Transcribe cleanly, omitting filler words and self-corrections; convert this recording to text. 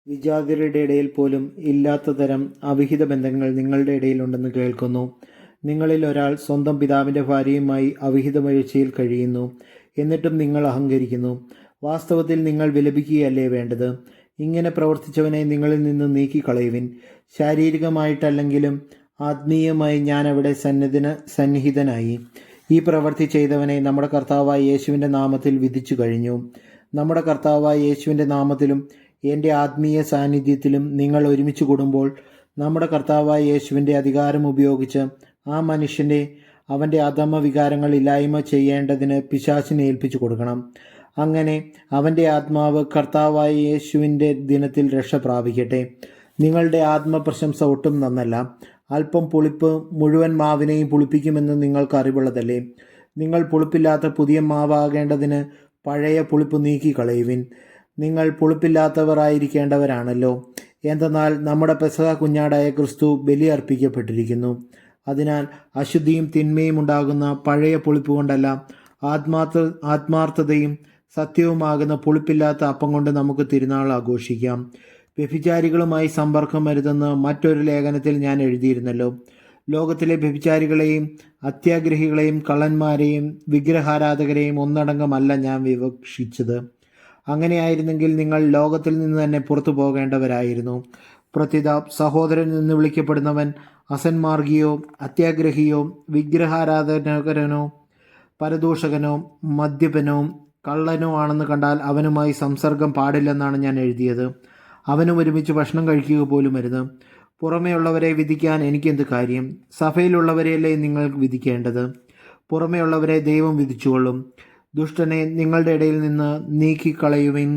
വിജാതിയരുടെ ഇടയിൽ പോലും ഇല്ലാത്ത തരം അവിഹിത ബന്ധങ്ങൾ നിങ്ങളുടെ ഇടയിലുണ്ടെന്ന് കേൾക്കുന്നു. നിങ്ങളിൽ ഒരാൾ സ്വന്തം പിതാവിൻ്റെ ഭാര്യയുമായി അവിഹിത വീഴ്ചയിൽ കഴിയുന്നു. എന്നിട്ടും നിങ്ങൾ അഹങ്കരിക്കുന്നു. വാസ്തവത്തിൽ നിങ്ങൾ വിലപിക്കുകയല്ലേ വേണ്ടത്? ഇങ്ങനെ പ്രവർത്തിച്ചവനെ നിങ്ങളിൽ നിന്ന് നീക്കിക്കളയുവിൻ. ശാരീരികമായിട്ടല്ലെങ്കിലും ആത്മീയമായി ഞാൻ അവിടെ സന്നിഹിതനായി. ഈ പ്രവൃത്തി ചെയ്തവനെ നമ്മുടെ കർത്താവായ യേശുവിൻ്റെ നാമത്തിൽ വിധിച്ചു കഴിഞ്ഞു. നമ്മുടെ കർത്താവായ യേശുവിൻ്റെ നാമത്തിലും എൻ്റെ ആത്മീയ സാന്നിധ്യത്തിലും നിങ്ങൾ ഒരുമിച്ച് കൂടുമ്പോൾ നമ്മുടെ കർത്താവായ യേശുവിൻ്റെ അധികാരം ഉപയോഗിച്ച് ആ മനുഷ്യൻ്റെ അവൻ്റെ അധമ വികാരങ്ങൾ ഇല്ലായ്മ ചെയ്യേണ്ടതിന് പിശാചിനെ ഏൽപ്പിച്ചു കൊടുക്കണം. അങ്ങനെ അവൻ്റെ ആത്മാവ് കർത്താവായ യേശുവിൻ്റെ ദിനത്തിൽ രക്ഷ പ്രാപിക്കട്ടെ. നിങ്ങളുടെ ആത്മപ്രശംസ ഒട്ടും നന്നല്ല. അല്പം പുളിപ്പ് മുഴുവൻ മാവിനെയും പുളിപ്പിക്കുമെന്ന് നിങ്ങൾക്ക് അറിവുള്ളതല്ലേ? നിങ്ങൾ പുളിപ്പില്ലാത്ത പുതിയ മാവാകേണ്ടതിന് പഴയ പുളിപ്പ് നീക്കിക്കളയുവിൻ. നിങ്ങൾ പുളിപ്പില്ലാത്തവരായിരിക്കേണ്ടവരാണല്ലോ. എന്തെന്നാൽ നമ്മുടെ പെസഹ കുഞ്ഞാടായ ക്രിസ്തു ബലി അർപ്പിക്കപ്പെട്ടിരിക്കുന്നു. അതിനാൽ അശുദ്ധിയും തിന്മയും ഉണ്ടാകുന്ന പഴയ പുളിപ്പ് കൊണ്ടല്ല, ആത്മാർത്ഥതയും സത്യവുമാകുന്ന പുളിപ്പില്ലാത്ത അപ്പം കൊണ്ട് നമുക്ക് തിരുനാൾ ആഘോഷിക്കാം. വ്യഭിചാരികളുമായി സമ്പർക്കം വരുതെന്ന് മറ്റൊരു ലേഖനത്തിൽ ഞാൻ എഴുതിയിരുന്നല്ലോ. ലോകത്തിലെ വ്യഭിചാരികളെയും അത്യാഗ്രഹികളെയും കള്ളന്മാരെയും വിഗ്രഹാരാധകരെയും ഒന്നടങ്കമല്ല ഞാൻ വിവക്ഷിച്ചത്. അങ്ങനെയായിരുന്നെങ്കിൽ നിങ്ങൾ ലോകത്തിൽ നിന്ന് തന്നെ പുറത്തു പോകേണ്ടവരായിരുന്നു. പ്രത്യുത സഹോദരൻ എന്ന് വിളിക്കപ്പെടുന്നവൻ അസന്മാർഗിയോ അത്യാഗ്രഹിയോ വിഗ്രഹാരാധകനോ പരദൂഷകനോ മദ്യപനോ കള്ളനോ ആണെന്ന് കണ്ടാൽ അവനുമായി സംസർഗം പാടില്ലെന്നാണ് ഞാൻ എഴുതിയത്. അവനും ഒരുമിച്ച് ഭക്ഷണം കഴിക്കുക പോലും അരുത്. പുറമേയുള്ളവരെ വിധിക്കാൻ എനിക്കെന്ത് കാര്യം? സഭയിലുള്ളവരെയല്ലേ നിങ്ങൾ വിധിക്കേണ്ടത്? പുറമേയുള്ളവരെ ദൈവം വിധിച്ചുകൊള്ളും. ദുഷ്ടനെ നിങ്ങളുടെ ഇടയിൽ നിന്ന് നീക്കിക്കളയുവിൻ.